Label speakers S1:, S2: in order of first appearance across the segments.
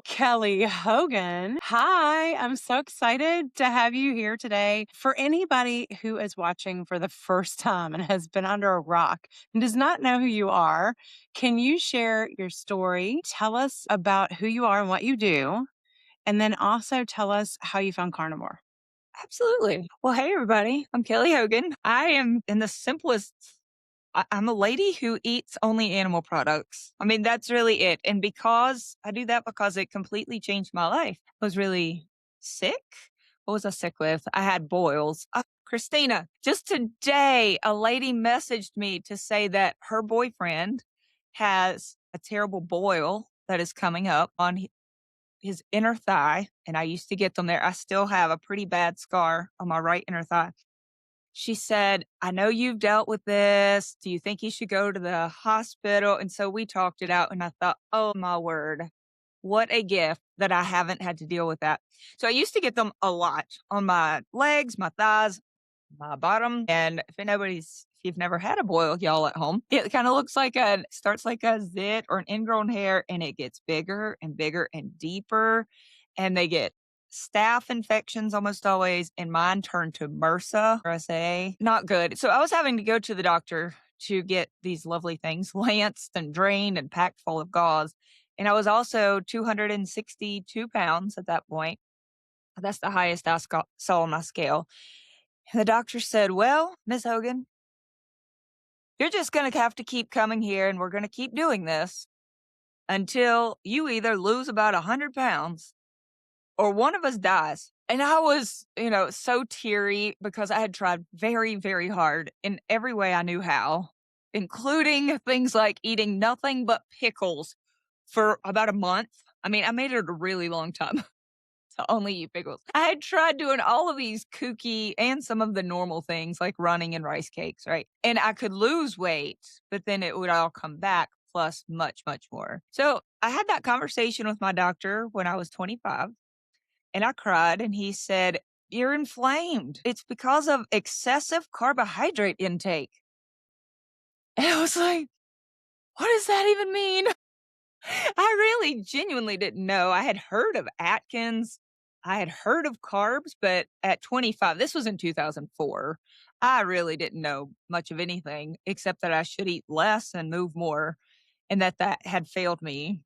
S1: Kelly Hogan. Hi, I'm so excited to have you here today. For anybody who is watching for the first time and has been under a rock and does not know who you are, can you share your story? Tell us about who you are and what you do, and then also tell us how you found carnivore.
S2: Absolutely. Well, hey, everybody. I'm Kelly Hogan. I am in the simplest. I'm a lady who eats only animal products. I mean, that's really it. And because I do that because it completely changed my life. I was really sick. What was I sick with? I had boils. Christina, just today, a lady messaged me to say that her boyfriend has a terrible boil that is coming up on his inner thigh, and I used to get them there. I still have a pretty bad scar on my right inner thigh. She said, I know you've dealt with this. Do you think you should go to the hospital? And so we talked it out, and I thought, oh my word, what a gift that I haven't had to deal with that. So I used to get them a lot on my legs, my thighs, my bottom. And if you've never had a boil, y'all at home, it kind of looks like starts like a zit or an ingrown hair, and it gets bigger and bigger and deeper. And they get staph infections almost always. And mine turned to MRSA. Not good. So I was having to go to the doctor to get these lovely things lanced and drained and packed full of gauze. And I was also 262 pounds at that point. That's the highest saw on my scale. And the doctor said, well, Miss Hogan, you're just going to have to keep coming here and we're going to keep doing this until you either lose about 100 pounds or one of us dies. And I was, so teary because I had tried very, very hard in every way I knew how, including things like eating nothing but pickles for about a month. I mean, I made it a really long time to only eat pickles. I had tried doing all of these kooky and some of the normal things like running and rice cakes, right? And I could lose weight, but then it would all come back plus much, much more. So I had that conversation with my doctor when I was 25 and I cried and he said, you're inflamed. It's because of excessive carbohydrate intake. And I was like, what does that even mean? I really genuinely didn't know. I had heard of Atkins. I had heard of carbs, but at 25, this was in 2004, I really didn't know much of anything except that I should eat less and move more, and that had failed me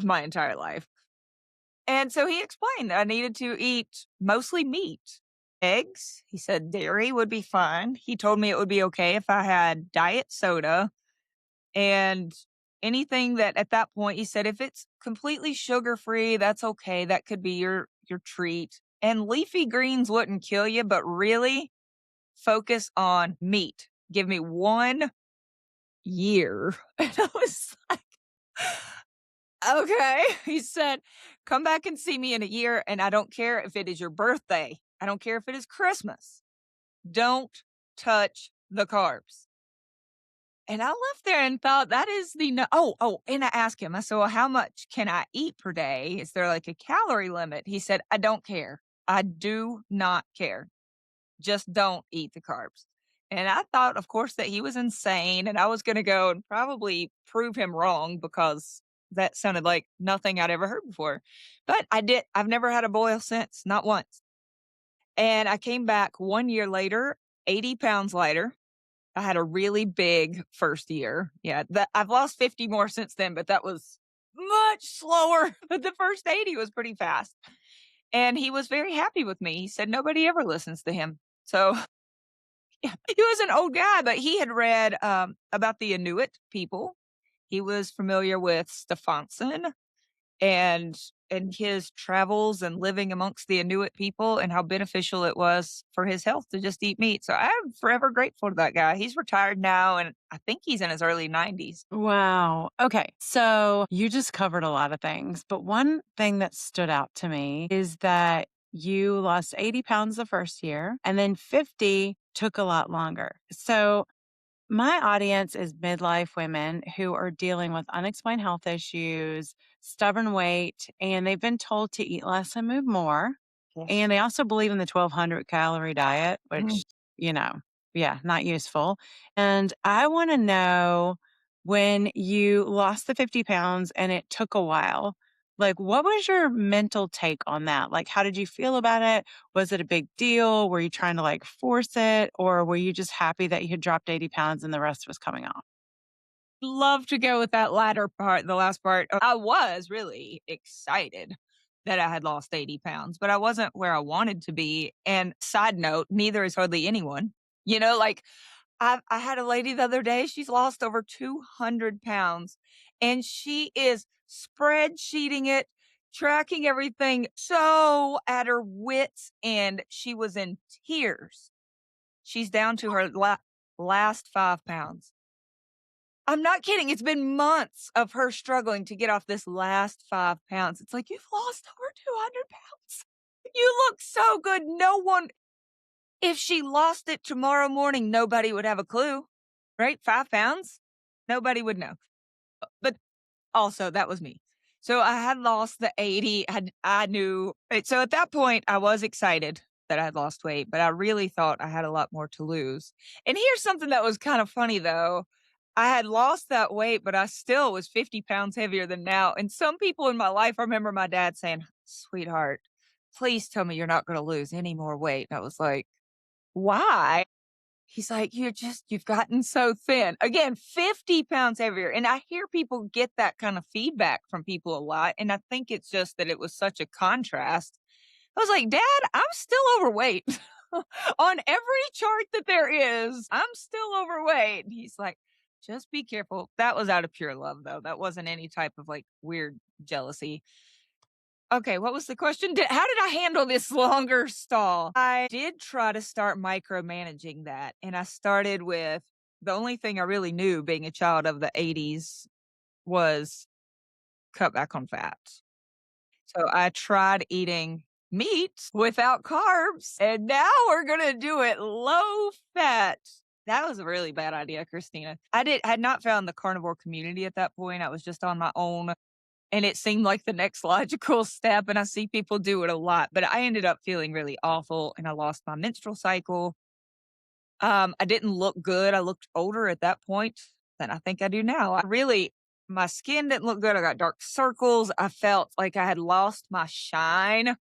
S2: my entire life. And so he explained that I needed to eat mostly meat, eggs. He said dairy would be fine. He told me it would be okay if I had diet soda and anything that at that point, he said, if it's completely sugar free, that's okay. That could be your treat. And leafy greens wouldn't kill you, but really focus on meat. Give me 1 year. And I was like, okay. He said, come back and see me in a year. And I don't care if it is your birthday. I don't care if it is Christmas. Don't touch the carbs. And I left there and thought that is the no and I asked him, I said, "Well, how much can I eat per day? Is there like a calorie limit?" He said, "I don't care. I do not care. Just don't eat the carbs." And I thought, of course, that he was insane and I was gonna go and probably prove him wrong because that sounded like nothing I'd ever heard before. But I've never had a boil since, not once. And I came back 1 year later, 80 pounds lighter. I had a really big first year. Yeah, that I've lost 50 more since then, but that was much slower. But the first 80 was pretty fast. And he was very happy with me. He said nobody ever listens to him. So yeah, he was an old guy, but he had read about the Inuit people. He was familiar with Stefansson and his travels and living amongst the Inuit people and how beneficial it was for his health to just eat meat. So I'm forever grateful to that guy. He's retired now and I think he's in his early 90s.
S1: Wow. Okay. So you just covered a lot of things, but one thing that stood out to me is that you lost 80 pounds the first year and then 50 took a lot longer. So my audience is midlife women who are dealing with unexplained health issues, stubborn weight, and they've been told to eat less and move more.
S2: Yes.
S1: And they also believe in the 1,200 calorie diet,
S2: Mm.
S1: which, you know, yeah, not useful. And I want to know when you lost the 50 pounds and it took a while, Like, what was your mental take on that? Like, how did you feel about it? Was it a big deal? Were you trying to like force it? Or were you just happy that you had dropped 80 pounds and the rest was coming off?
S2: Love to go with that latter part, the last part. I was really excited that I had lost 80 pounds, but I wasn't where I wanted to be. And side note, neither is hardly anyone. Like I had a lady the other day, she's lost over 200 pounds and she is spreadsheeting it, tracking everything so at her wits end. She was in tears. She's down to her last 5 pounds. I'm not kidding. It's been months of her struggling to get off this last 5 pounds. It's like, you've lost over 200 pounds. You look so good. No one, if she lost it tomorrow morning, nobody would have a clue, right? 5 pounds, nobody would know. But also, that was me. So I had lost the 80. I knew. So at that point, I was excited that I had lost weight, but I really thought I had a lot more to lose. And here's something that was kind of funny though. I had lost that weight, but I still was 50 pounds heavier than now. And some people in my life, I remember my dad saying, "Sweetheart, please tell me you're not going to lose any more weight." And I was like, "Why?" He's like, you've gotten so thin." Again, 50 pounds heavier. And I hear people get that kind of feedback from people a lot. And I think it's just that it was such a contrast. I was like, "Dad, I'm still overweight." On every chart that there is, I'm still overweight. And he's like, "Just be careful." That was out of pure love, though. That wasn't any type of like weird jealousy. Okay, what was the question? How did I handle this longer stall? I did try to start micromanaging that, and I started with the only thing I really knew being a child of the 80s was cut back on fat. So I tried eating meat without carbs, and now we're gonna do it low fat. That was a really bad idea, Christina. Had not found the carnivore community at that point. I was just on my own. And it seemed like the next logical step, and I see people do it a lot, but I ended up feeling really awful, and I lost my menstrual cycle. I didn't look good. I looked older at that point than I think I do now. My skin didn't look good. I got dark circles. I felt like I had lost my shine,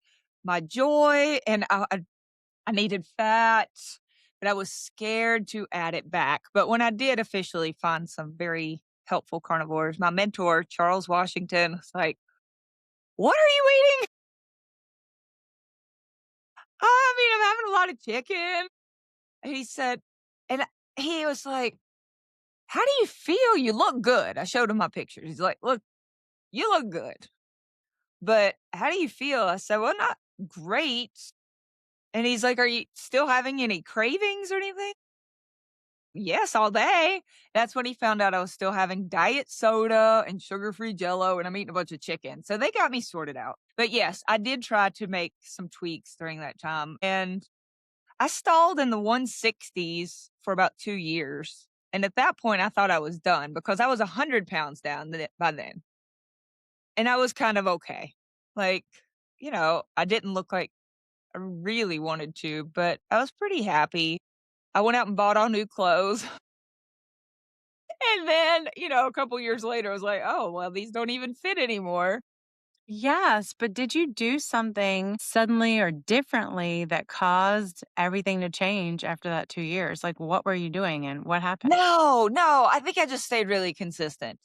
S2: my joy, and I needed fat, but I was scared to add it back. But when I did officially find some very helpful carnivores, my mentor, Charles Washington, was like, "What are you eating?" "I mean, I'm having a lot of chicken." He said, and he was like, "How do you feel? You look good." I showed him my pictures. He's like, "Look, you look good, but how do you feel?" I said, "Well, not great." And he's like, "Are you still having any cravings or anything?" "Yes, all day." That's when he found out I was still having diet soda and sugar-free Jello, and I'm eating a bunch of chicken. So they got me sorted out. But yes, I did try to make some tweaks during that time, and I stalled in the 160s for about 2 years. And at that point, I thought I was done because I was 100 pounds down by then, and I was kind of okay. Like, I didn't look like I really wanted to, but I was pretty happy. I went out and bought all new clothes. And then, a couple years later, I was like, "Oh, well, these don't even fit anymore."
S1: Yes, but did you do something suddenly or differently that caused everything to change after that 2 years? Like, what were you doing and what happened?
S2: No, no, I think I just stayed really consistent.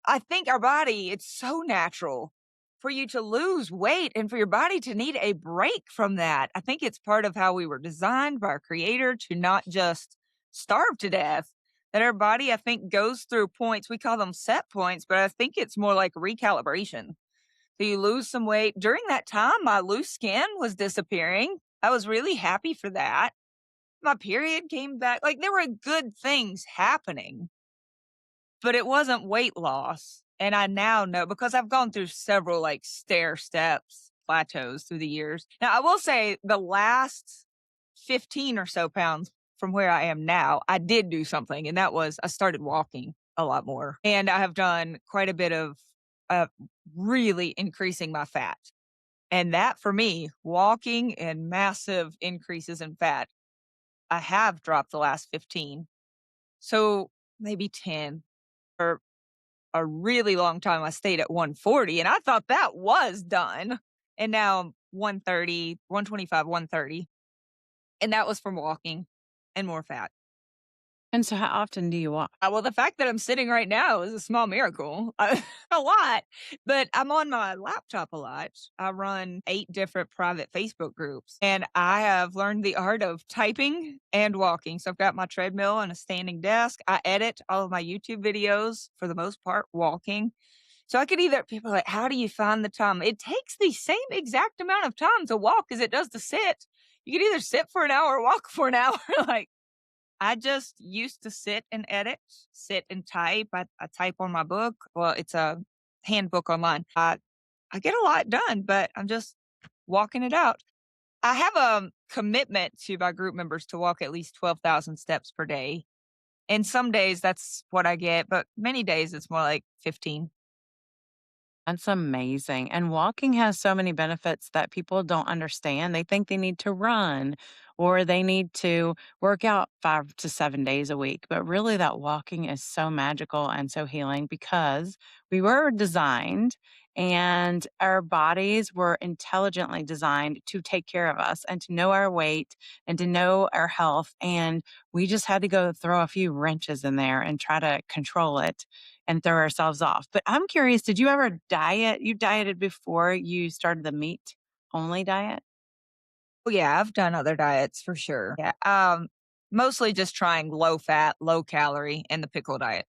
S2: I think our body, it's so natural for you to lose weight and for your body to need a break from that. I think it's part of how we were designed by our creator to not just starve to death. That our body, I think, goes through points. We call them set points, but I think it's more like recalibration. So you lose some weight. During that time, my loose skin was disappearing. I was really happy for that. My period came back. Like there were good things happening, but it wasn't weight loss. And I now know because I've gone through several like stair steps, plateaus through the years. Now, I will say the last 15 or so pounds from where I am now, I did do something, and that was I started walking a lot more. And I have done quite a bit of uh, really increasing my fat. And that for me, walking and massive increases in fat, I have dropped the last 15. So maybe 10 or a really long time, I stayed at 140, and I thought that was done. And now I'm 130, 125, 130. And that was from walking and more fat.
S1: And so how often do you walk?
S2: Well, the fact that I'm sitting right now is a small miracle, a lot, but I'm on my laptop a lot. I run 8 different private Facebook groups, and I have learned the art of typing and walking. So I've got my treadmill and a standing desk. I edit all of my YouTube videos for the most part walking. So I could either people are like, "How do you find the time?" It takes the same exact amount of time to walk as it does to sit. You could either sit for an hour or walk for an hour, like I just used to sit and edit, sit and type. I type on my book. Well, it's a handbook online. I get a lot done, but I'm just walking it out. I have a commitment to my group members to walk at least 12,000 steps per day. And some days that's what I get, but many days it's more like 15.
S1: That's amazing. And walking has so many benefits that people don't understand. They think they need to run or they need to work out 5 to 7 days a week. But really, that walking is so magical and so healing because we were designed and our bodies were intelligently designed to take care of us and to know our weight and to know our health. And we just had to go throw a few wrenches in there and try to control it and throw ourselves off. But I'm curious, did you ever diet? You dieted before you started the meat only diet?
S2: Oh, yeah, I've done other diets for sure. Yeah. Mostly just trying low fat, low calorie and the pickle diet.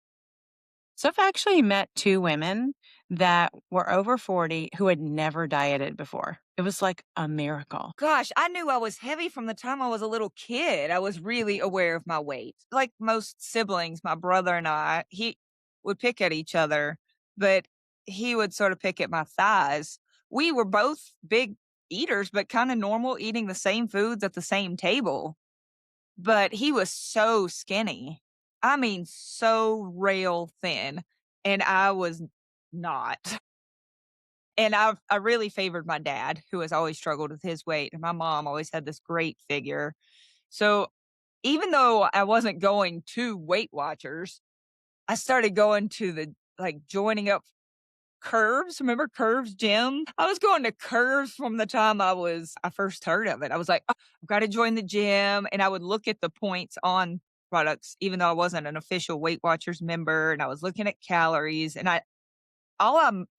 S1: So I've actually met two women that were over 40 who had never dieted before. It was like a miracle.
S2: Gosh, I knew I was heavy from the time I was a little kid. I was really aware of my weight. Like most siblings, my brother and I, he would pick at each other, but he would sort of pick at my thighs. We were both big eaters, but kind of normal eating the same foods at the same table. But he was so skinny. I mean, so rail thin. And I was not. And I really favored my dad, who has always struggled with his weight, and my mom always had this great figure. So, even though I wasn't going to Weight Watchers, I started going to joining up Curves. Remember Curves Gym? I was going to Curves from the time I first heard of it. I was like, "Oh, I've gotta join the gym," and I would look at the points on products, even though I wasn't an official Weight Watchers member, and I was looking at calories, and I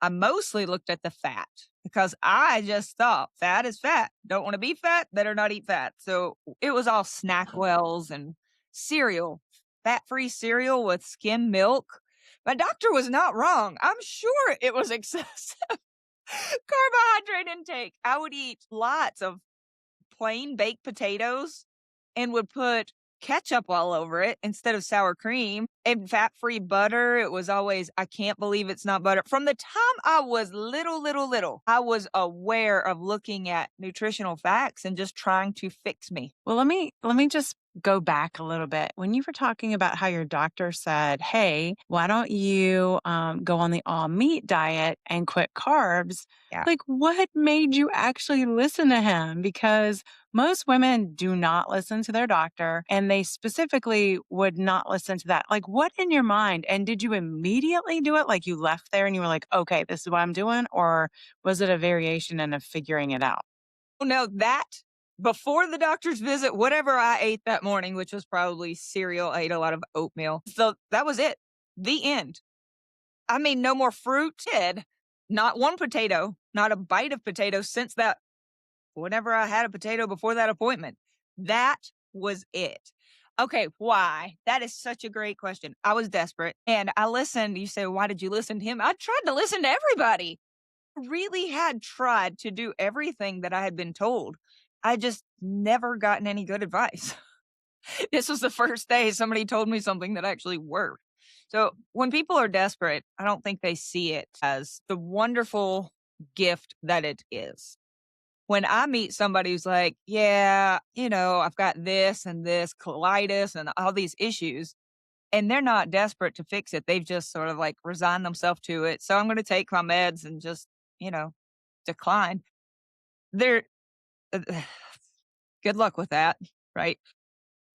S2: mostly looked at the fat because I just thought fat is fat. Don't want to be fat, better not eat fat. So it was all Snackwells and cereal, fat-free cereal with skim milk. My doctor was not wrong. I'm sure it was excessive carbohydrate intake. I would eat lots of plain baked potatoes and would put ketchup all over it instead of sour cream and fat-free butter. It was always, I can't believe it's not butter. From the time I was little, I was aware of looking at nutritional facts and just trying to fix me.
S1: Well, let me just go back a little bit. When you were talking about how your doctor said, "Hey, why don't you go on the all meat diet and quit carbs?"
S2: Yeah.
S1: Like, what made you actually listen to him? Because most women do not listen to their doctor, and they specifically would not listen to that. Like, what in your mind? And did you immediately do it? Like, you left there and you were like, "Okay, this is what I'm doing," or was it a variation and of figuring it out?
S2: Oh, no, that before the doctor's visit, whatever I ate that morning, which was probably cereal, I ate a lot of oatmeal. So that was it. The end. I mean, no more fruit. Did not one potato, not a bite of potato since that whenever I had a potato before that appointment. That was it. Okay, why? That is such a great question. I was desperate and I listened. You say, why did you listen to him? I tried to listen to everybody. Really had tried to do everything that I had been told. I just never gotten any good advice. This was the first day somebody told me something that actually worked. So when people are desperate, I don't think they see it as the wonderful gift that it is. When I meet somebody who's like, yeah, I've got this and this colitis and all these issues, and they're not desperate to fix it. They've just sort of like resigned themselves to it. So I'm going to take my meds and just, you know, decline. They're good luck with that, right?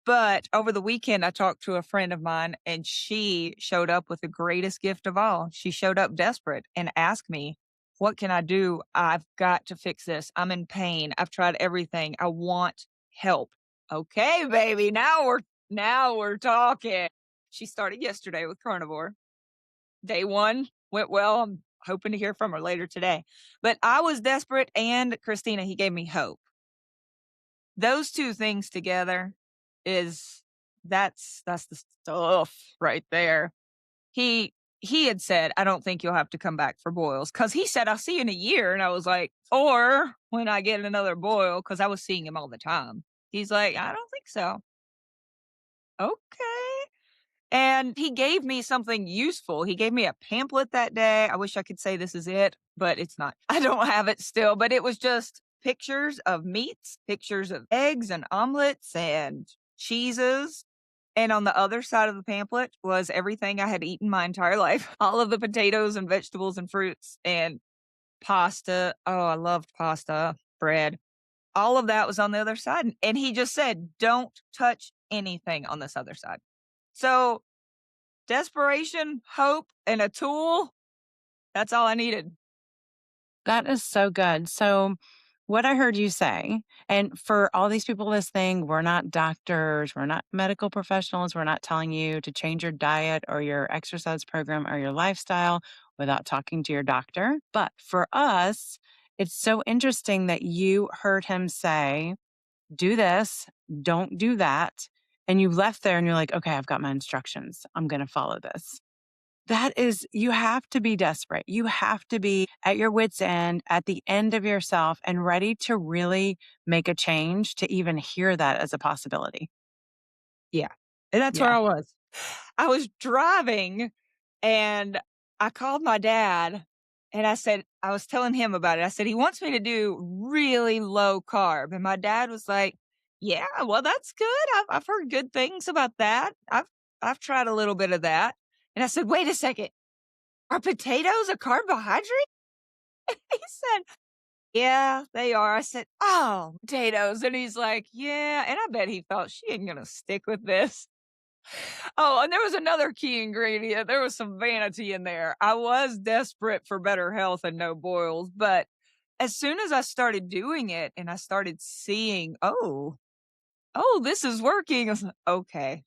S2: But over the weekend, I talked to a friend of mine and she showed up with the greatest gift of all. She showed up desperate and asked me, "What can I do? I've got to fix this. I'm in pain. I've tried everything. I want help." Okay, baby. Now we're talking. She started yesterday with Carnivore. Day 1 went well. I'm hoping to hear from her later today. But I was desperate and Christina, he gave me hope. Those 2 things together is that's the stuff right there. He he had said, "I don't think you'll have to come back for boils," because he said, "I'll see you in a year," and I was like, "Or when I get another boil," because I was seeing him all the time. He's like, "I don't think so." Okay. And he gave me something useful. He gave me a pamphlet that day. I wish I could say this is it, but it's not. I don't have it still, but it was just pictures of meats, pictures of eggs and omelets and cheeses. And on the other side of the pamphlet was everything I had eaten my entire life. All of the potatoes and vegetables and fruits and pasta. Oh, I loved pasta, bread. All of that was on the other side. And he just said, "Don't touch anything on this other side." So desperation, hope, and a tool, that's all I needed.
S1: That is so good. So, what I heard you say, and for all these people listening, we're not doctors, we're not medical professionals, we're not telling you to change your diet or your exercise program or your lifestyle without talking to your doctor. But for us, it's so interesting that you heard him say, do this, don't do that. And you left there and you're like, okay, I've got my instructions. I'm going to follow this. That is, you have to be desperate. You have to be at your wits' end, at the end of yourself, and ready to really make a change to even hear that as a possibility.
S2: Yeah, and that's where
S1: Yeah.
S2: I was. I was driving, and I called my dad, and I was telling him about it. I said, "He wants me to do really low carb," and my dad was like, "Yeah, well, that's good. I've heard good things about that. I've tried a little bit of that." And I said, "Wait a second, are potatoes a carbohydrate?" He said, "Yeah, they are." I said, "Oh, potatoes." And he's like, "Yeah." And I bet he thought she ain't gonna stick with this. Oh, and there was another key ingredient. There was some vanity in there. I was desperate for better health and no boils, but as soon as I started doing it and I started seeing, oh, this is working. I was like, okay,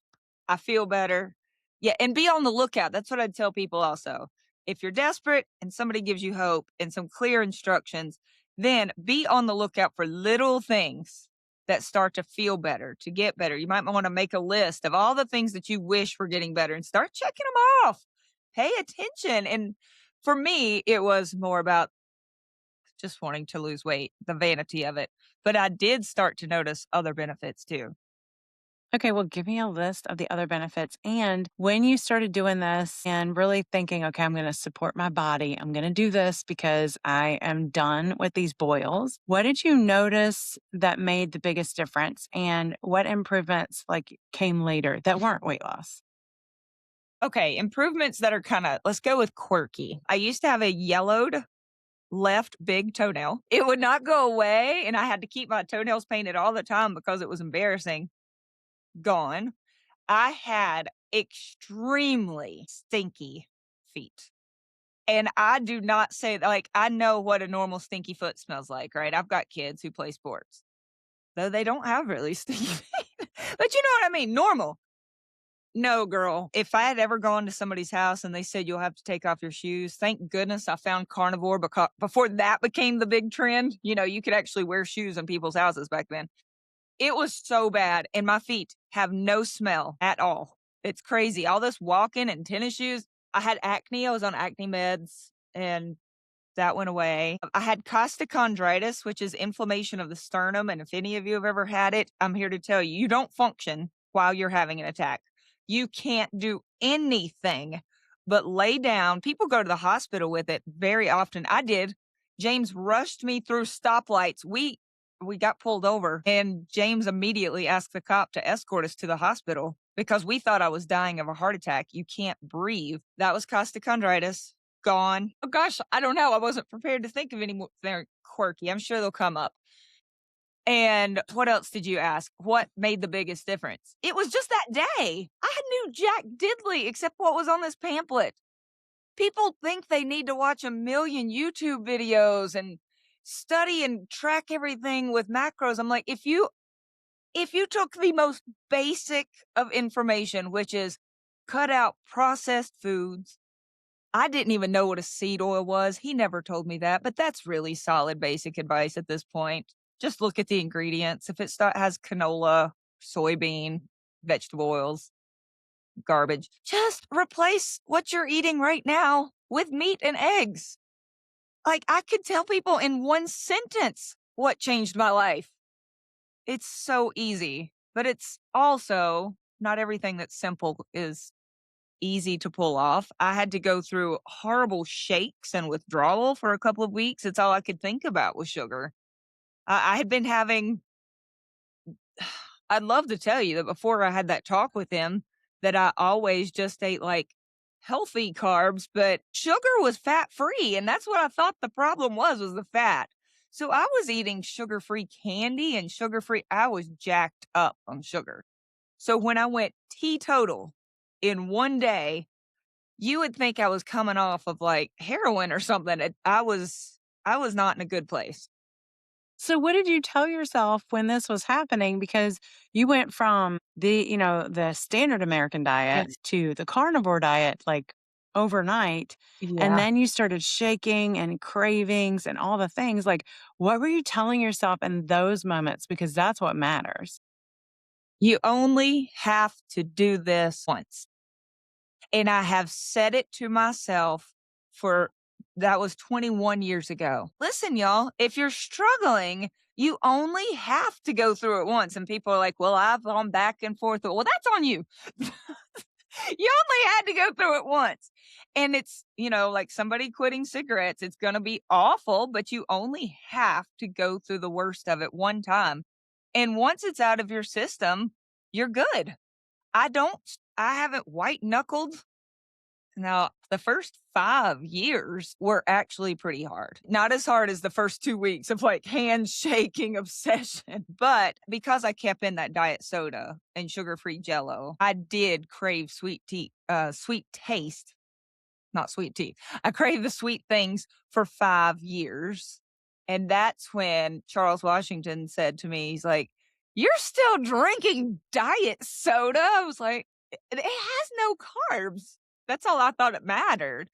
S2: I feel better. Yeah, and be on the lookout. That's what I'd tell people also. If you're desperate and somebody gives you hope and some clear instructions, then be on the lookout for little things that start to feel better, to get better. You might want to make a list of all the things that you wish were getting better and start checking them off. Pay attention. And for me, it was more about just wanting to lose weight, the vanity of it. But I did start to notice other benefits too.
S1: Okay, well, give me a list of the other benefits. And when you started doing this and really thinking, okay, I'm going to support my body, I'm going to do this because I am done with these boils. What did you notice that made the biggest difference? And what improvements like came later that weren't weight loss?
S2: Okay, improvements that are kinda, let's go with quirky. I used to have a yellowed left big toenail. It would not go away, and I had to keep my toenails painted all the time because it was embarrassing. Gone. I had extremely stinky feet, and I do not say like, I know what a normal stinky foot smells like, right? I've got kids who play sports, though they don't have really stinky feet, but you know what I mean, normal. No, girl. If I had ever gone to somebody's house and they said, "You'll have to take off your shoes," thank goodness I found Carnivore because before that became the big trend. You could actually wear shoes in people's houses back then. It was so bad, and my feet have no smell at all. It's crazy. All this walking and tennis shoes. I had acne. I was on acne meds, and that went away. I had costochondritis, which is inflammation of the sternum, and if any of you have ever had it, I'm here to tell you, you don't function while you're having an attack. You can't do anything but lay down. People go to the hospital with it very often. I did. James rushed me through stoplights. We got pulled over, and James immediately asked the cop to escort us to the hospital because we thought I was dying of a heart attack. You can't breathe. That was costochondritis. Gone. Oh gosh, I don't know. I wasn't prepared to think of any more. They're quirky. I'm sure they'll come up. And what else did you ask? What made the biggest difference? It was just that day. I knew Jack Diddley except what was on this pamphlet. People think they need to watch a million YouTube videos and study and track everything with macros. I'm like, if you took the most basic of information, which is cut out processed foods. I didn't even know what a seed oil was. He never told me that, but that's really solid basic advice at this point. Just look at the ingredients. If has canola, soybean, vegetable oils, garbage, just replace what you're eating right now with meat and eggs. Like I could tell people in one sentence what changed my life. It's so easy, but it's also not everything that's simple is easy to pull off. I had to go through horrible shakes and withdrawal for a couple of weeks. It's all I could think about was sugar. I had been having I'd love to tell you that before I had that talk with him, that I always just ate like healthy carbs, but sugar was fat free. And that's what I thought the problem was the fat. So I was eating sugar free candy and sugar free. I was jacked up on sugar. So when I went teetotal in one day, you would think I was coming off of like heroin or something. I was not in a good place.
S1: So what did you tell yourself when this was happening? Because you went from the standard American
S2: Yeah.
S1: diet to the carnivore diet like overnight. And
S2: Yeah.
S1: then you started shaking and cravings and all the things. Like, what were you telling yourself in those moments? Because that's what matters.
S2: You only have to do this once. And I have said it to myself for that was 21 years ago. Listen, y'all, if you're struggling, you only have to go through it once. And people are like, well, I've gone back and forth. Well, that's on you. You only had to go through it once. And it's, like somebody quitting cigarettes, it's going to be awful, but you only have to go through the worst of it one time. And once it's out of your system, you're good. I haven't white knuckled. Now, the first 5 years were actually pretty hard. Not as hard as the first 2 weeks of like handshaking obsession, but because I kept in that diet soda and sugar-free Jello, I did crave sweet taste, not sweet tea. I craved the sweet things for 5 years. And that's when Charles Washington said to me, he's like, "You're still drinking diet soda?" I was like, "It has no carbs." That's all I thought it mattered.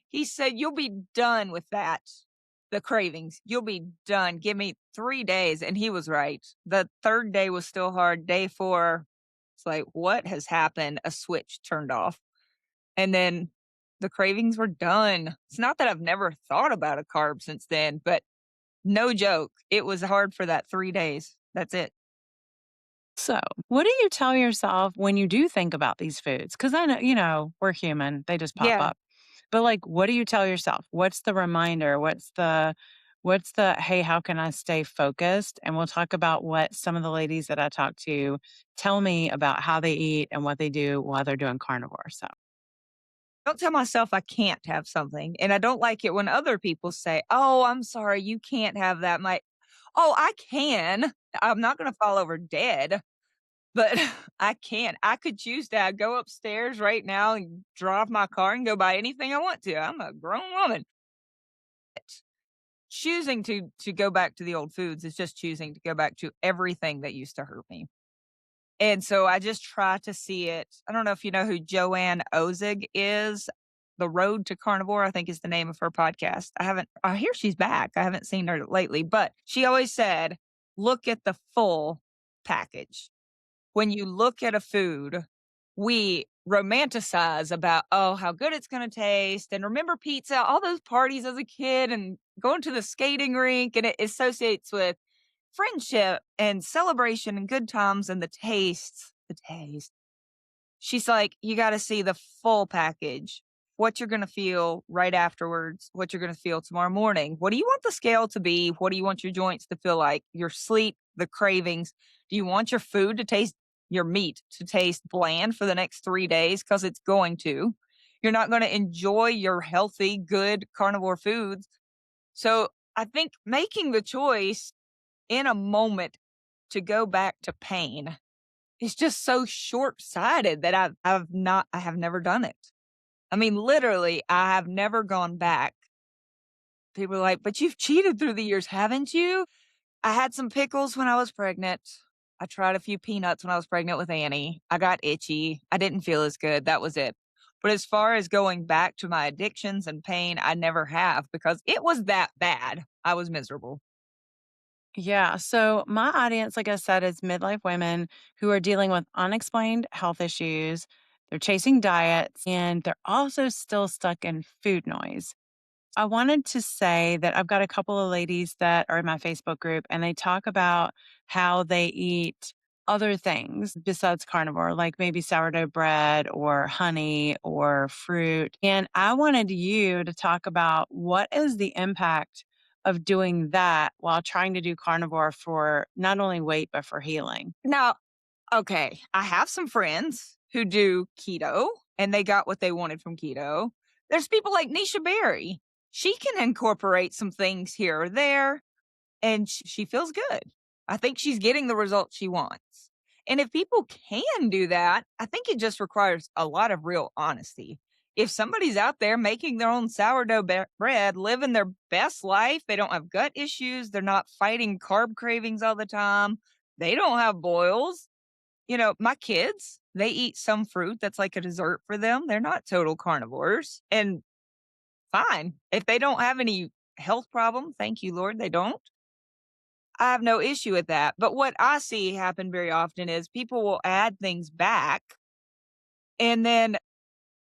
S2: He said, "You'll be done with that, the cravings. You'll be done. Give me 3 days." And he was right. The 3rd day was still hard. Day 4, it's like, what has happened? A switch turned off. And then the cravings were done. It's not that I've never thought about a carb since then, but no joke, it was hard for that 3 days. That's it.
S1: So, what do you tell yourself when you do think about these foods? Because I know, we're human, they just pop
S2: Yeah.
S1: up. But like, what do you tell yourself? What's the reminder? What's the hey, how can I stay focused? And we'll talk about what some of the ladies that I talk to tell me about how they eat and what they do while they're doing carnivore. So,
S2: Don't tell myself I can't have something, and I don't like it when other people say, "Oh, I'm sorry, you can't have that." My, "Oh, I can. I'm not gonna fall over dead, but I can. I could choose to go upstairs right now and drive my car and go buy anything I want to. I'm a grown woman." Choosing to go back to the old foods is just choosing to go back to everything that used to hurt me. And so I just try to see it. I don't know if you know who Joanne Ozig is. The Road to Carnivore, I think is the name of her podcast. I hear she's back. I haven't seen her lately, but she always said, look at the full package. When you look at a food, we romanticize about, oh, how good it's going to taste. And remember pizza, all those parties as a kid and going to the skating rink. And it associates with friendship and celebration and good times and the taste. She's like, you got to see the full package. What you're going to feel right afterwards, what you're going to feel tomorrow morning. What do you want the scale to be? What do you want your joints to feel like? Your sleep, the cravings. Do you want your food to taste, your meat to taste bland for the next 3 days? Because it's going to. You're not going to enjoy your healthy, good carnivore foods. So I think making the choice in a moment to go back to pain is just so short-sighted that I have never done it. I mean, literally, I have never gone back. People are like, "But you've cheated through the years, haven't you?" I had some pickles when I was pregnant. I tried a few peanuts when I was pregnant with Annie. I got itchy. I didn't feel as good. That was it. But as far as going back to my addictions and pain, I never have because it was that bad. I was miserable.
S1: Yeah. So, my audience, like I said, is midlife women who are dealing with unexplained health issues. They're chasing diets and they're also still stuck in food noise. I wanted to say that I've got a couple of ladies that are in my Facebook group and they talk about how they eat other things besides carnivore, like maybe sourdough bread or honey or fruit. And I wanted you to talk about what is the impact of doing that while trying to do carnivore for not only weight, but for healing.
S2: Now, okay, I have some friends who do keto and they got what they wanted from keto. There's people like Nisha Berry. She can incorporate some things here or there and she feels good. I think she's getting the results she wants. And if people can do that, I think it just requires a lot of real honesty. If somebody's out there making their own sourdough bread, living their best life, they don't have gut issues, they're not fighting carb cravings all the time, they don't have boils. You know, my kids, they eat some fruit that's like a dessert for them. They're not total carnivores. And fine. If they don't have any health problem, thank you, Lord, they don't. I have no issue with that. But what I see happen very often is people will add things back and then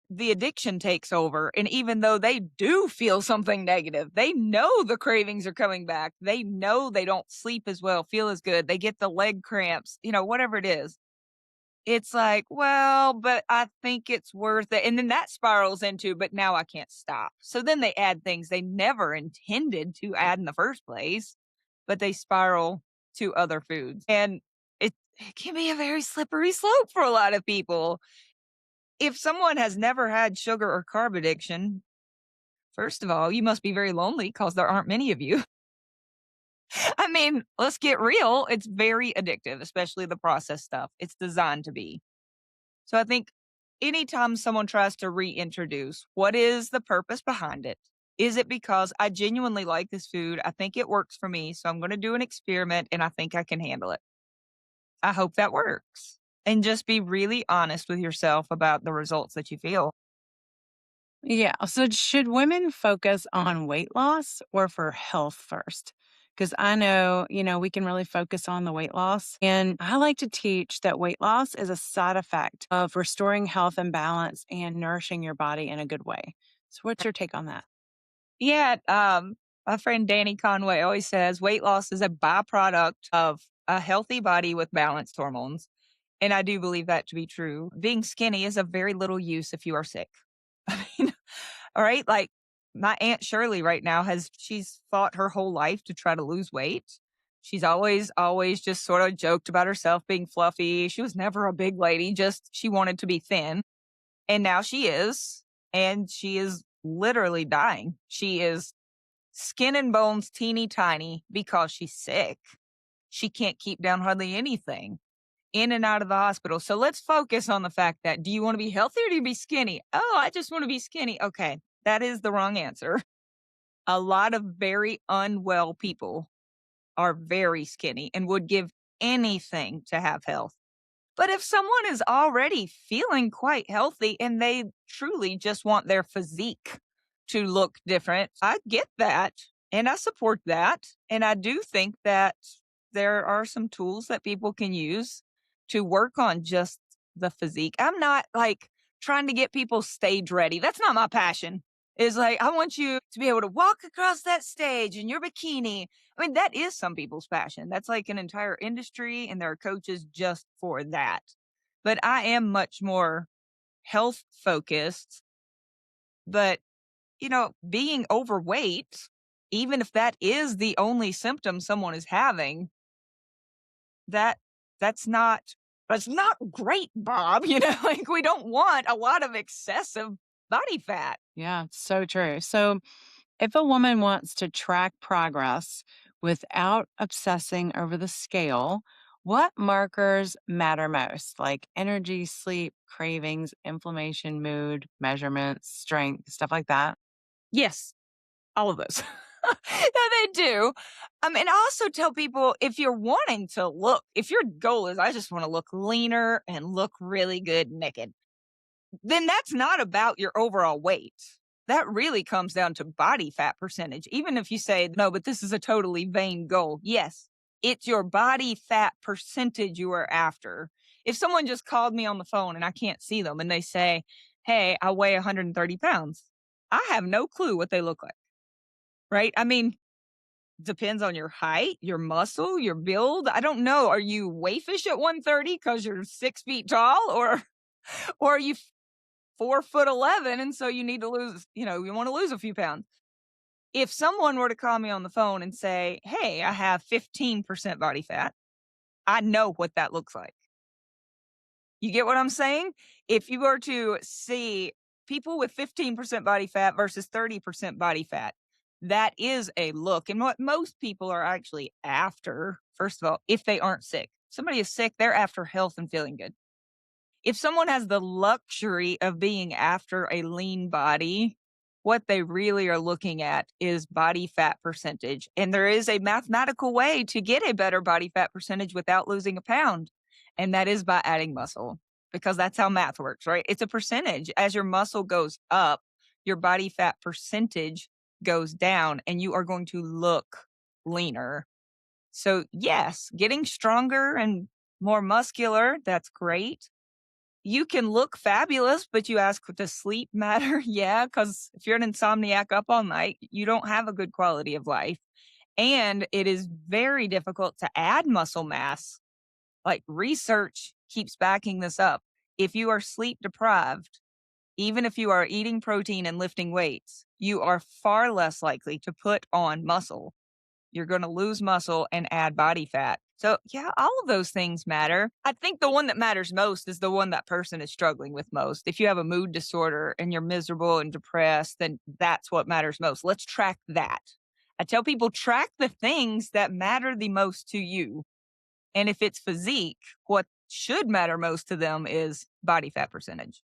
S2: the addiction takes over. And even though they do feel something negative, they know the cravings are coming back. They know they don't sleep as well, feel as good. They get the leg cramps, whatever it is. It's like, well, but I think it's worth it. And then that spirals into, but now I can't stop. So then they add things they never intended to add in the first place, but they spiral to other foods. And it can be a very slippery slope for a lot of people. If someone has never had sugar or carb addiction, first of all, you must be very lonely because there aren't many of you. I mean, let's get real. It's very addictive, especially the processed stuff. It's designed to be. So I think anytime someone tries to reintroduce, what is the purpose behind it? Is it because I genuinely like this food? I think it works for me. So I'm going to do an experiment and I think I can handle it. I hope that works. And just be really honest with yourself about the results that you feel.
S1: Yeah. So, should women focus on weight loss or for health first? Because I know, we can really focus on the weight loss. And I like to teach that weight loss is a side effect of restoring health and balance and nourishing your body in a good way. So, what's your take on that?
S2: Yeah. My friend Danny Conway always says weight loss is a byproduct of a healthy body with balanced hormones. And I do believe that to be true. Being skinny is of very little use if you are sick. I mean, all right. Like my Aunt Shirley right now she's fought her whole life to try to lose weight. She's always just sort of joked about herself being fluffy. She was never a big lady, just she wanted to be thin. And now she is. And she is literally dying. She is skin and bones teeny tiny because she's sick. She can't keep down hardly anything in and out of the hospital. So let's focus on the fact that do you want to be healthy or do you be skinny? Oh, I just want to be skinny. Okay, that is the wrong answer. A lot of very unwell people are very skinny and would give anything to have health. But if someone is already feeling quite healthy and they truly just want their physique to look different, I get that and I support that. And I do think that there are some tools that people can use to work on just the physique. I'm not like trying to get people stage ready. That's not my passion. Is like, I want you to be able to walk across that stage in your bikini. I mean, that is some people's passion. That's like an entire industry, and there are coaches just for that. But I am much more health focused. But, being overweight, even if that is the only symptom someone is having, that that's not that's not great, Bob. Like we don't want a lot of excessive body fat.
S1: Yeah, so true. So, if a woman wants to track progress without obsessing over the scale, What markers matter most, like energy, sleep, cravings, inflammation, mood, measurements, strength, stuff like that?
S2: Yes, all of those. Yeah, they do. And I also tell people if you're wanting to look, if your goal is, I just want to look leaner and look really good naked, then that's not about your overall weight. That really comes down to body fat percentage. Even if you say, no, but this is a totally vain goal. Yes, it's your body fat percentage you are after. If someone just called me on the phone and I can't see them and they say, hey, I weigh 130 pounds, I have no clue what they look like, right? I mean, depends on your height, your muscle, your build. I don't know. Are you waifish at 130 because you're 6 feet tall, or are you 4'11", and so you need to lose, you want to lose a few pounds. If someone were to call me on the phone and say, hey, I have 15% body fat, I know what that looks like. You get what I'm saying? If you were to see people with 15% body fat versus 30% body fat, that is a look. And what most people are actually after, first of all, if they aren't sick, somebody is sick, they're after health and feeling good. If someone has the luxury of being after a lean body, what they really are looking at is body fat percentage. And there is a mathematical way to get a better body fat percentage without losing a pound. And that is by adding muscle, because that's how math works, right? It's a percentage. As your muscle goes up, your body fat percentage goes down and you are going to look leaner. So, yes, getting stronger and more muscular, that's great. You can look fabulous, but you ask, does sleep matter? Yeah, because if you're an insomniac up all night, you don't have a good quality of life. And it is very difficult to add muscle mass. Like, research keeps backing this up. If you are sleep deprived, even if you are eating protein and lifting weights, you are far less likely to put on muscle. You're going to lose muscle and add body fat. So, yeah, all of those things matter. I think the one that matters most is the one that person is struggling with most. If you have a mood disorder and you're miserable and depressed, then that's what matters most. Let's track that. I tell people, track the things that matter the most to you. And if it's physique, what should matter most to them is body fat percentage.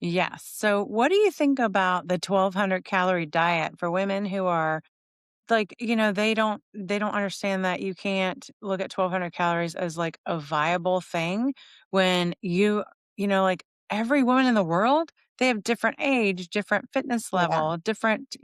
S1: Yes. So, what do you think about the 1,200 calorie diet for women who are like, they don't understand that you can't look at 1,200 calories as like a viable thing when like every woman in the world, they have different age, different fitness
S2: Yeah.
S1: level, different,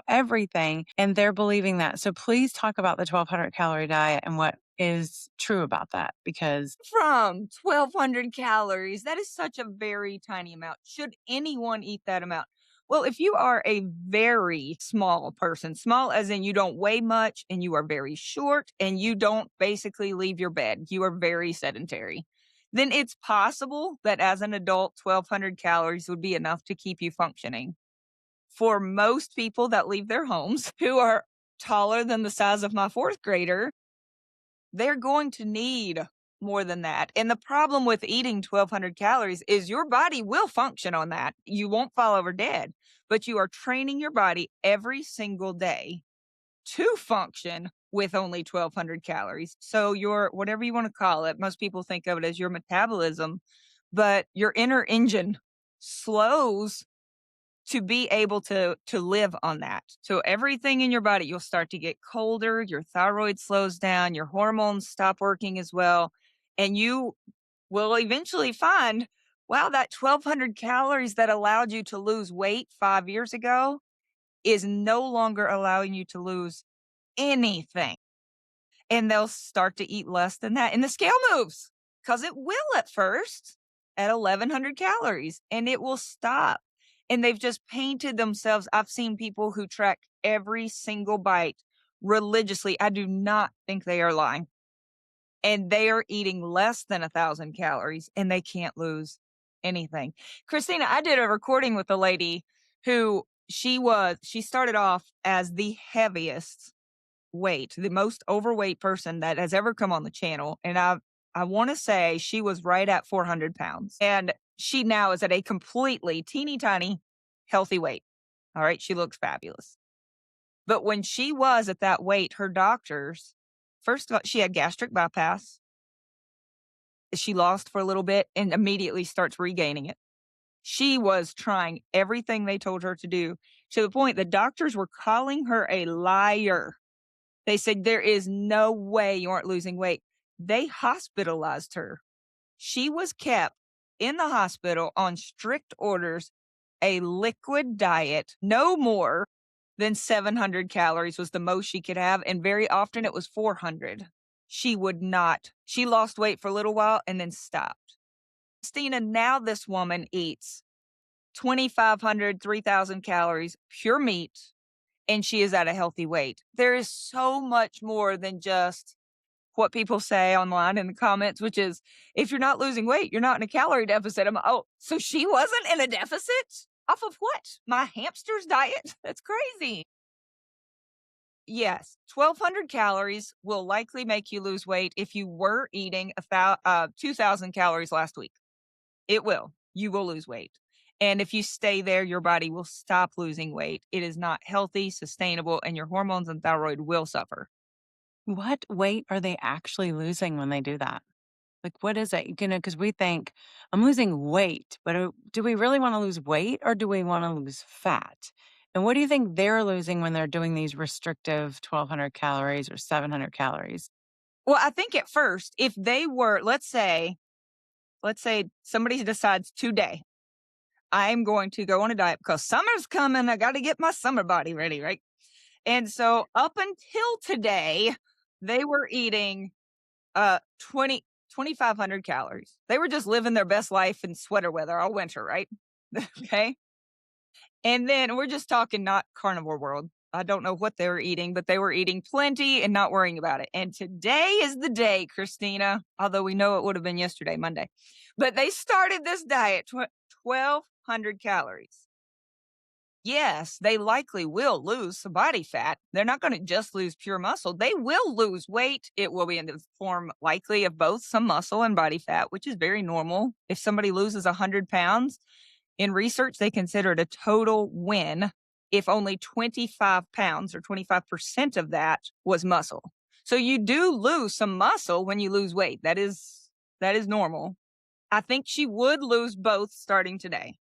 S1: everything. And they're believing that. So please talk about the 1,200 calorie diet and what is true about that because
S2: From 1,200 calories, that is such a very tiny amount. Should anyone eat that amount? Well, if you are a very small person, small as in you don't weigh much and you are very short and you don't basically leave your bed, you are very sedentary, then it's possible that as an adult, 1,200 calories would be enough to keep you functioning. For most people that leave their homes who are taller than the size of my fourth grader, they're going to need more than that. And the problem with eating 1,200 calories is your body will function on that. You won't fall over dead, but you are training your body every single day to function with only 1,200 calories. So your, whatever you want to call it, most people think of it as your metabolism, but your inner engine slows to be able to live on that. So everything in your body, you'll start to get colder, your thyroid slows down, your hormones stop working as well, and you will eventually find, wow, that 1,200 calories that allowed you to lose weight 5 years ago is no longer allowing you to lose anything. And they'll start to eat less than that, and the scale moves because it will at first at 1,100 calories, and it will stop. And they've just painted themselves. I've seen people who track every single bite religiously. I do not think they are lying. And they are eating less than 1,000 calories, and they can't lose anything. Christina, I did a recording with a lady who she started off as the heaviest weight, the most overweight person that has ever come on the channel. And I want to say she was right at 400 pounds. And she now is at a completely teeny tiny healthy weight. All right. She looks fabulous. But when she was at that weight, her doctors, first of all, she had gastric bypass. She lost for a little bit and immediately starts regaining it. She was trying everything they told her to do to the point the doctors were calling her a liar. They said, "There is no way you aren't losing weight." They hospitalized her. She was kept in the hospital on strict orders, a liquid diet, no more than 700 calories was the most she could have, and very often it was 400. She would not. She lost weight for a little while and then stopped. Stina, now this woman eats 2,500, 3,000 calories, pure meat, and she is at a healthy weight. There is so much more than just what people say online in the comments, which is, if you're not losing weight, you're not in a calorie deficit. Oh, so she wasn't in a deficit? Off of what? My hamster's diet? That's crazy. Yes, 1,200 calories will likely make you lose weight if you were eating 2,000 calories last week. It will. You will lose weight. And if you stay there, your body will stop losing weight. It is not healthy, sustainable, and your hormones and thyroid will suffer.
S1: What weight are they actually losing when they do that? Like, what is it? Because we think, I'm losing weight, but do we really want to lose weight or do we want to lose fat? And what do you think they're losing when they're doing these restrictive 1,200 calories or 700 calories?
S2: Well, I think at first, if they were, let's say somebody decides today, I'm going to go on a diet because summer's coming. I got to get my summer body ready, right? And so up until today, they were eating 20 2,500 calories. They were just living their best life in sweater weather all winter, right? Okay. And then we're just talking not carnivore world. I don't know what they were eating, but they were eating plenty and not worrying about it. And today is the day, Christina, although we know it would have been yesterday, Monday. But they started this diet, 1,200 calories. Yes, they likely will lose some body fat. They're not going to just lose pure muscle. They will lose weight. It will be in the form likely of both some muscle and body fat, which is very normal. If somebody loses 100 pounds, in research, they consider it a total win if only 25 pounds or 25% of that was muscle. So you do lose some muscle when you lose weight. That is normal. I think she would lose both starting today.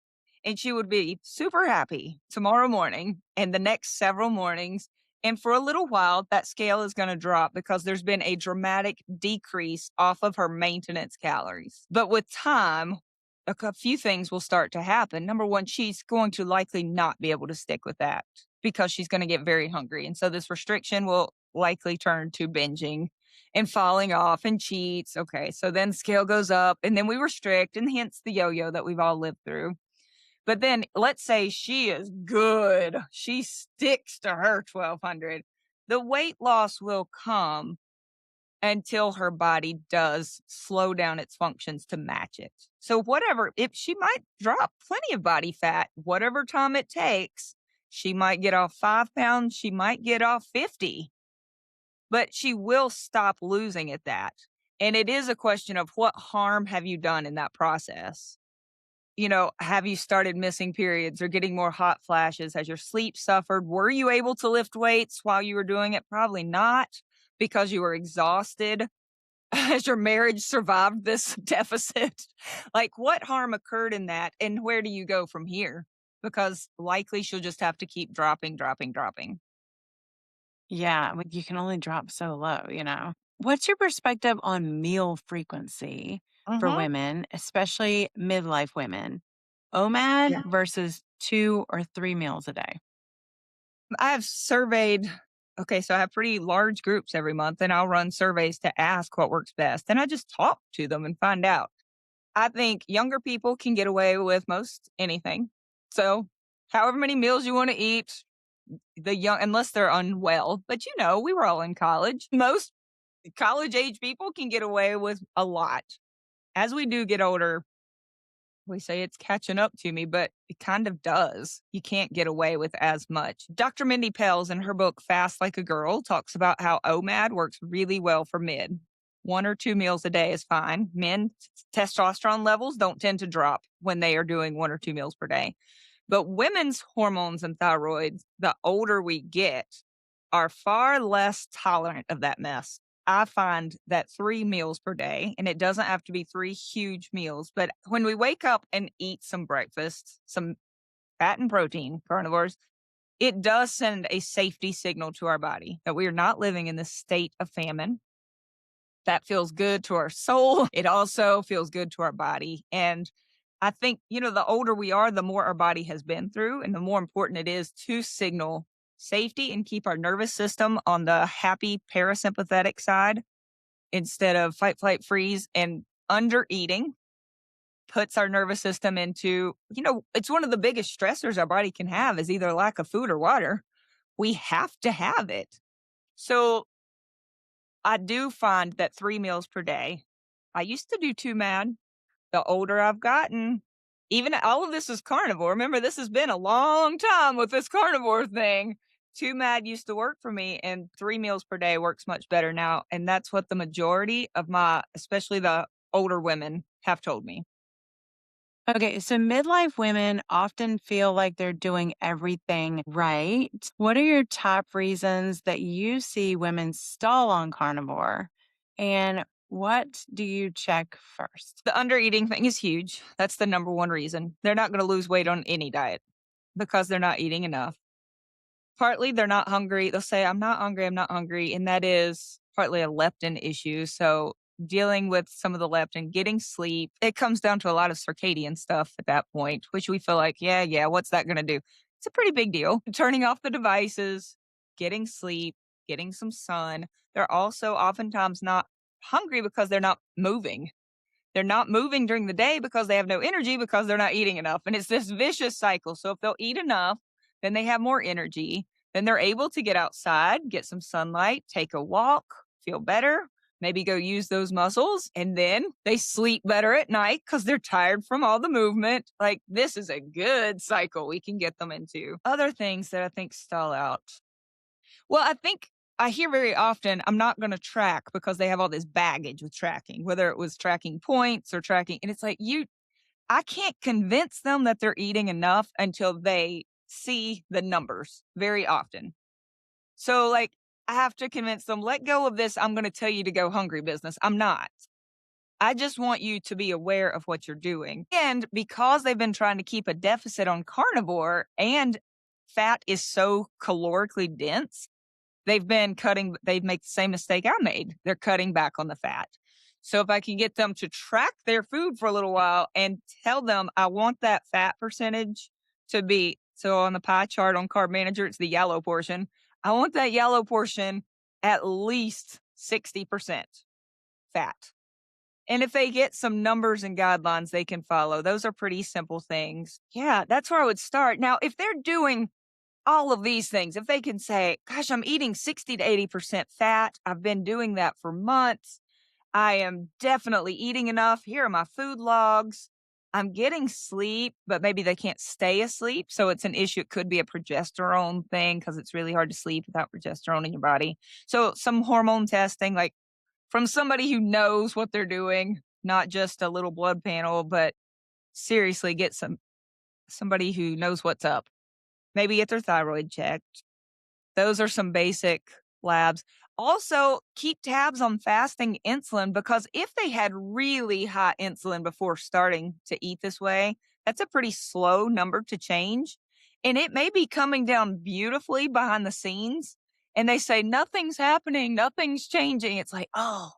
S2: And she would be super happy tomorrow morning and the next several mornings. And for a little while, that scale is going to drop because there's been a dramatic decrease off of her maintenance calories. But with time, a few things will start to happen. Number one, she's going to likely not be able to stick with that because she's going to get very hungry. And so this restriction will likely turn to binging and falling off and cheats. Okay. So then scale goes up and then we restrict, and hence the yo yo that we've all lived through. But then let's say she is good. She sticks to her 1,200. The weight loss will come until her body does slow down its functions to match it. So whatever, if she might drop plenty of body fat, whatever time it takes, she might get off 5 pounds, she might get off 50, but she will stop losing at that. And it is a question of what harm have you done in that process? Have you started missing periods or getting more hot flashes? Has your sleep suffered? Were you able to lift weights while you were doing it? Probably not, because you were exhausted. Has your marriage survived this deficit? Like, what harm occurred in that? And where do you go from here? Because likely she'll just have to keep dropping, dropping, dropping.
S1: Yeah, you can only drop so low. What's your perspective on meal frequency for
S2: Hmm.
S1: women, especially midlife women? OMAD
S2: Yeah.
S1: versus 2 or 3 meals a day.
S2: I have surveyed. Okay, so I have pretty large groups every month, and I'll run surveys to ask what works best. And I just talk to them and find out. I think younger people can get away with most anything. So, however many meals you want to eat, unless they're unwell. But we were all in college. Most college age people can get away with a lot. As we do get older, we say it's catching up to me, but it kind of does. You can't get away with as much. Dr. Mindy Pels, in her book Fast Like a Girl, talks about how OMAD works really well for mid. 1 or 2 meals a day is fine. Men, testosterone levels don't tend to drop when they are doing 1 or 2 meals per day. But women's hormones and thyroids, the older we get, are far less tolerant of that mess. I find that 3 meals per day, and it doesn't have to be 3 huge meals, but when we wake up and eat some breakfast, some fat and protein, carnivores, it does send a safety signal to our body that we are not living in this state of famine. That feels good to our soul. It also feels good to our body. And I think, the older we are, the more our body has been through, and the more important it is to signal safety and keep our nervous system on the happy parasympathetic side instead of fight, flight, freeze. And under eating puts our nervous system into, it's one of the biggest stressors our body can have is either lack of food or water. We have to have it. So I do find that 3 meals per day. I used to do 2 MAD. The older I've gotten, even all of this is carnivore. Remember, this has been a long time with this carnivore thing. 2 MAD used to work for me, and 3 meals per day works much better now. And that's what the majority of especially the older women, have told me.
S1: Okay, so midlife women often feel like they're doing everything right. What are your top reasons that you see women stall on carnivore? And what do you check first?
S2: The under eating thing is huge. That's the number one reason. They're not going to lose weight on any diet because they're not eating enough. Partly they're not hungry. They'll say, I'm not hungry, I'm not hungry. And that is partly a leptin issue. So dealing with some of the leptin, getting sleep, it comes down to a lot of circadian stuff at that point, which we feel like, yeah, what's that going to do? It's a pretty big deal. Turning off the devices, getting sleep, getting some sun. They're also oftentimes not hungry because they're not moving. They're not moving during the day because they have no energy because they're not eating enough. And it's this vicious cycle. So if they'll eat enough, then they have more energy. Then they're able to get outside, get some sunlight, take a walk, feel better, maybe go use those muscles. And then they sleep better at night because they're tired from all the movement. Like this is a good cycle we can get them into. Other things that I think stall out. Well, I think I hear very often, I'm not going to track because they have all this baggage with tracking, whether it was tracking points or tracking. And it's like, I can't convince them that they're eating enough until they see the numbers very often. So, like, I have to convince them, let go of this. I'm going to tell you to go hungry business. I'm not. I just want you to be aware of what you're doing. And because they've been trying to keep a deficit on carnivore and fat is so calorically dense, they've made the same mistake I made. They're cutting back on the fat. So if I can get them to track their food for a little while and tell them, I want that fat percentage to be, so on the pie chart on Carb Manager, it's the yellow portion. I want that yellow portion at least 60% fat. And if they get some numbers and guidelines they can follow, those are pretty simple things. Yeah, that's where I would start. Now, if they're doing all of these things, if they can say, gosh, I'm eating 60 to 80% fat, I've been doing that for months, I am definitely eating enough, here are my food logs, I'm getting sleep, but maybe they can't stay asleep. So it's an issue. It could be a progesterone thing because it's really hard to sleep without progesterone in your body. So some hormone testing, like from somebody who knows what they're doing, not just a little blood panel, but seriously get somebody who knows what's up. Maybe get their thyroid checked. Those are some basic labs. Also, keep tabs on fasting insulin because if they had really high insulin before starting to eat this way, that's a pretty slow number to change. And it may be coming down beautifully behind the scenes. And they say, nothing's happening, nothing's changing. It's like, oh,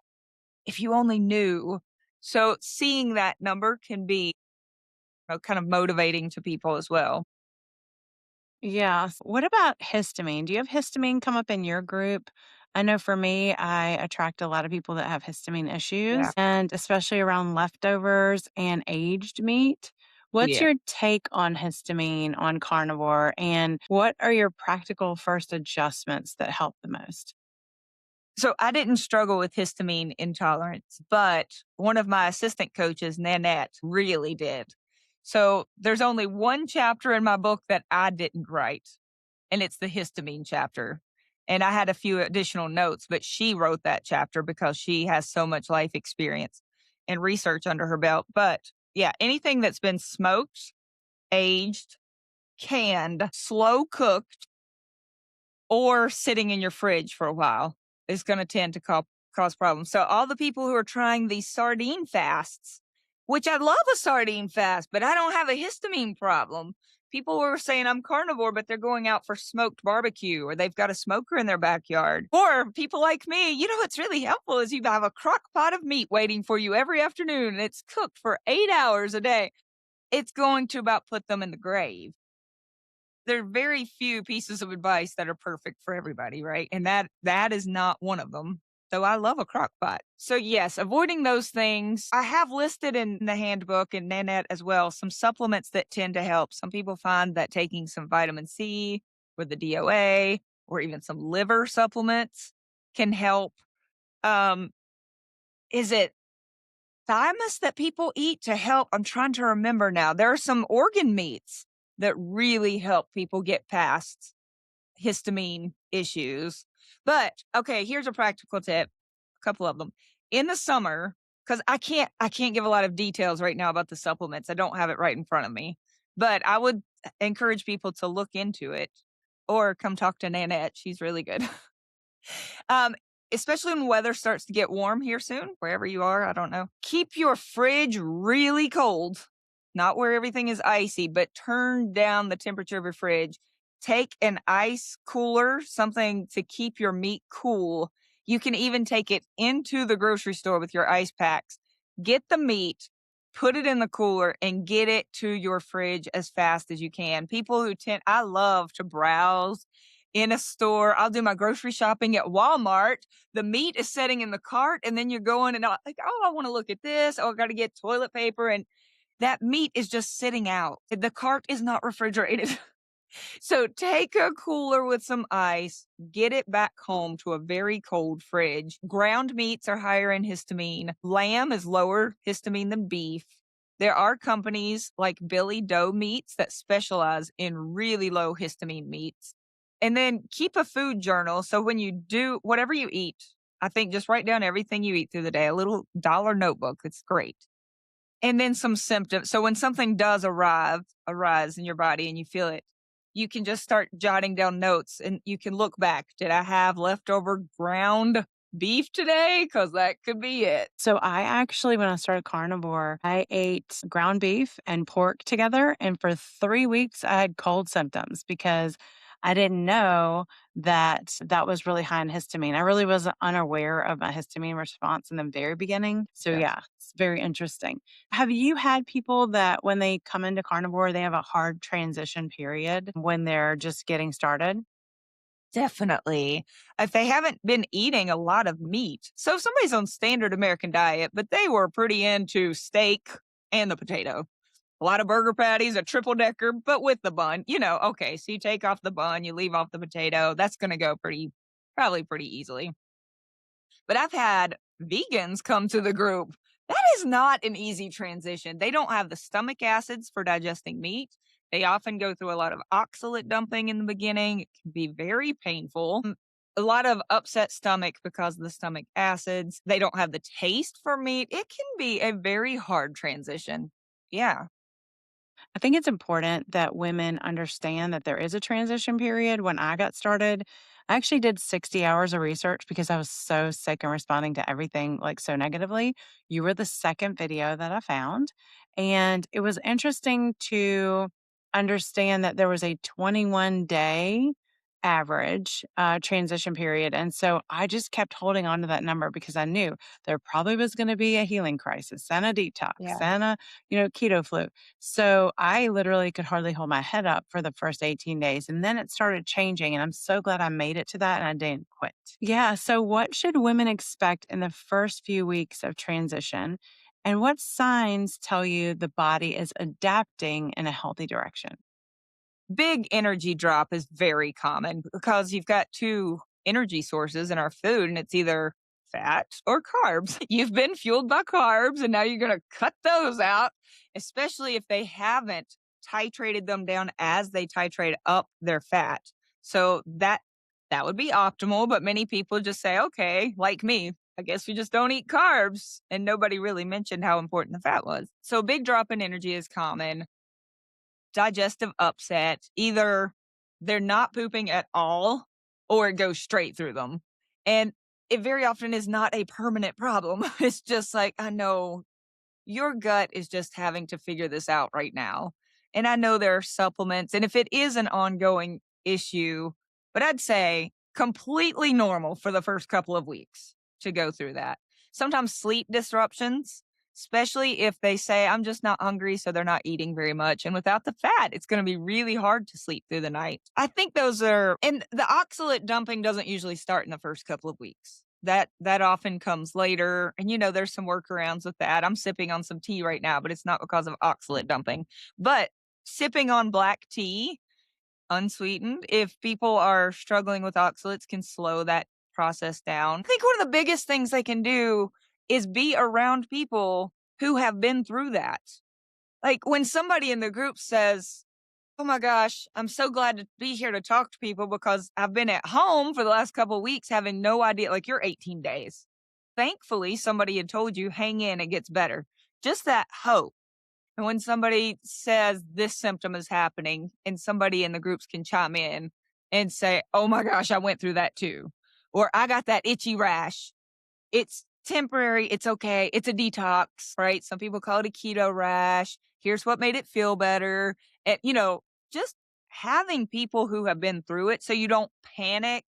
S2: if you only knew. So seeing that number can be kind of motivating to people as well.
S1: Yeah. What about histamine? Do you have histamine come up in your group? I know for me, I attract a lot of people that have histamine
S2: Yeah.
S1: issues, and especially around leftovers and aged meat. What's
S2: Yeah.
S1: your take on histamine on carnivore, and what are your practical first adjustments that help the most?
S2: So I didn't struggle with histamine intolerance, but one of my assistant coaches, Nanette, really did. So there's only one chapter in my book that I didn't write, and it's the histamine chapter. And I had a few additional notes, but she wrote that chapter because she has so much life experience and research under her belt. But yeah, anything that's been smoked, aged, canned, slow cooked, or sitting in your fridge for a while is going to tend to cause problems. So all the people who are trying these sardine fasts, which I love a sardine fast, but I don't have a histamine problem. People were saying I'm carnivore, but they're going out for smoked barbecue or they've got a smoker in their backyard. Or people like me, what's really helpful is you have a crock pot of meat waiting for you every afternoon and it's cooked for 8 hours a day. It's going to about put them in the grave. There are very few pieces of advice that are perfect for everybody, right? And that is not one of them. So I love a crock pot. So yes, avoiding those things. I have listed in the handbook and Nanette as well some supplements that tend to help. Some people find that taking some vitamin C or the DOA or even some liver supplements can help. Um, is it thymus that people eat to help? I'm trying to remember now. There are some organ meats that really help people get past histamine issues. But okay, here's a practical tip, a couple of them. In the summer, because I can't give a lot of details right now about the supplements. I don't have it right in front of me. But I would encourage people to look into it or come talk to Nanette. She's really good. Um, especially when weather starts to get warm here soon, wherever you are, I don't know. Keep your fridge really cold, not where everything is icy, but turn down the temperature of your fridge. Take an ice cooler, something to keep your meat cool. You can even take it into the grocery store with your ice packs. Get the meat, put it in the cooler, and get it to your fridge as fast as you can. I love to browse in a store. I'll do my grocery shopping at Walmart. The meat is sitting in the cart, and then you're going and like, oh, I want to look at this. Oh, I got to get toilet paper. And that meat is just sitting out. The cart is not refrigerated. So take a cooler with some ice, get it back home to a very cold fridge. Ground meats are higher in histamine. Lamb is lower histamine than beef. There are companies like Billy Doe Meats that specialize in really low histamine meats. And then keep a food journal. So when you do whatever you eat, I think just write down everything you eat through the day, a little dollar notebook. It's great. And then some symptoms. So when something does arise in your body and you feel it, you can just start jotting down notes and you can look back. Did I have leftover ground beef today? Because that could be it.
S1: So I actually, when I started carnivore, I ate ground beef and pork together. And for 3 weeks, I had cold symptoms because I didn't know that that was really high in histamine. I really was unaware of my histamine response in the very beginning. So
S2: Yeah.
S1: yeah, it's very interesting. Have you had people that when they come into carnivore, they have a hard transition period when they're just getting started?
S2: Definitely. If they haven't been eating a lot of meat. So if somebody's on standard American diet, but they were pretty into steak and the potato. A lot of burger patties, a triple decker, but with the bun. Okay, so you take off the bun, you leave off the potato. That's going to go probably pretty easily. But I've had vegans come to the group. That is not an easy transition. They don't have the stomach acids for digesting meat. They often go through a lot of oxalate dumping in the beginning. It can be very painful. A lot of upset stomach because of the stomach acids. They don't have the taste for meat. It can be a very hard transition. Yeah.
S1: I think it's important that women understand that there is a transition period. When I got started, I actually did 60 hours of research because I was so sick and responding to everything like so negatively. You were the second video that I found. And it was interesting to understand that there was a 21-day average transition period. And so I just kept holding on to that number because I knew there probably was going to be a healing crisis and a detox
S2: Yeah.
S1: and a, keto flu. So I literally could hardly hold my head up for the first 18 days. And then it started changing. And I'm so glad I made it to that and I didn't quit. Yeah. So, what should women expect in the first few weeks of transition? And what signs tell you the body is adapting in a healthy direction?
S2: Big energy drop is very common because you've got two energy sources in our food, and it's either fat or carbs. You've been fueled by carbs, and now you're going to cut those out, especially if they haven't titrated them down as they titrate up their fat. So that would be optimal, but many people just say, okay, like me, I guess we just don't eat carbs. And nobody really mentioned how important the fat was. So big drop in energy is common. Digestive upset. Either they're not pooping at all or it goes straight through them. And it very often is not a permanent problem. It's just like, I know your gut is just having to figure this out right now. And I know there are supplements. And if it is an ongoing issue, but I'd say completely normal for the first couple of weeks to go through that. Sometimes sleep disruptions, especially if they say, I'm just not hungry, so they're not eating very much. And without the fat, it's going to be really hard to sleep through the night. I think those are, and the oxalate dumping doesn't usually start in the first couple of weeks. That often comes later, and, there's some workarounds with that. I'm sipping on some tea right now, but it's not because of oxalate dumping. But sipping on black tea, unsweetened, if people are struggling with oxalates, can slow that process down. I think one of the biggest things they can do is be around people who have been through that. Like, when somebody in the group says, "Oh my gosh, I'm so glad to be here to talk to people because I've been at home for the last couple of weeks having no idea," like, you're 18 days. Thankfully, somebody had told you, "Hang in, it gets better." Just that hope. And when somebody says this symptom is happening and somebody in the groups can chime in and say, "Oh my gosh, I went through that too," or "I got that itchy rash. It's temporary, it's okay, it's a detox," right? Some people call it a keto rash. Here's what made it feel better. And, just having people who have been through it so you don't panic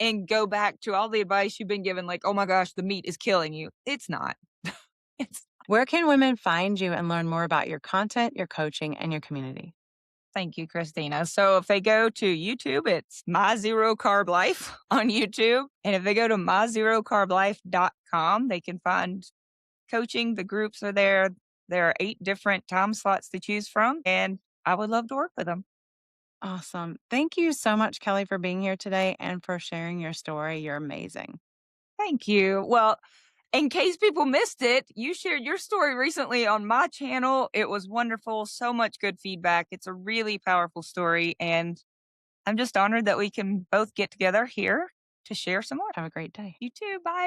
S2: and go back to all the advice you've been given, like, "Oh my gosh, the meat is killing you." It's not. It's
S1: Where can women find you and learn more about your content, your coaching, and your community?
S2: Thank you, Christina. So if they go to YouTube, it's My Zero Carb Life on YouTube. And if they go to myzerocarblife.com, they can find coaching. The groups are there. There are 8 different time slots to choose from, and I would love to work with them.
S1: Awesome. Thank you so much, Kelly, for being here today and for sharing your story. You're amazing.
S2: Thank you. Well, in case people missed it, you shared your story recently on my channel. It was wonderful. So much good feedback. It's a really powerful story. And I'm just honored that we can both get together here to share some more.
S1: Have a great day.
S2: You too. Bye.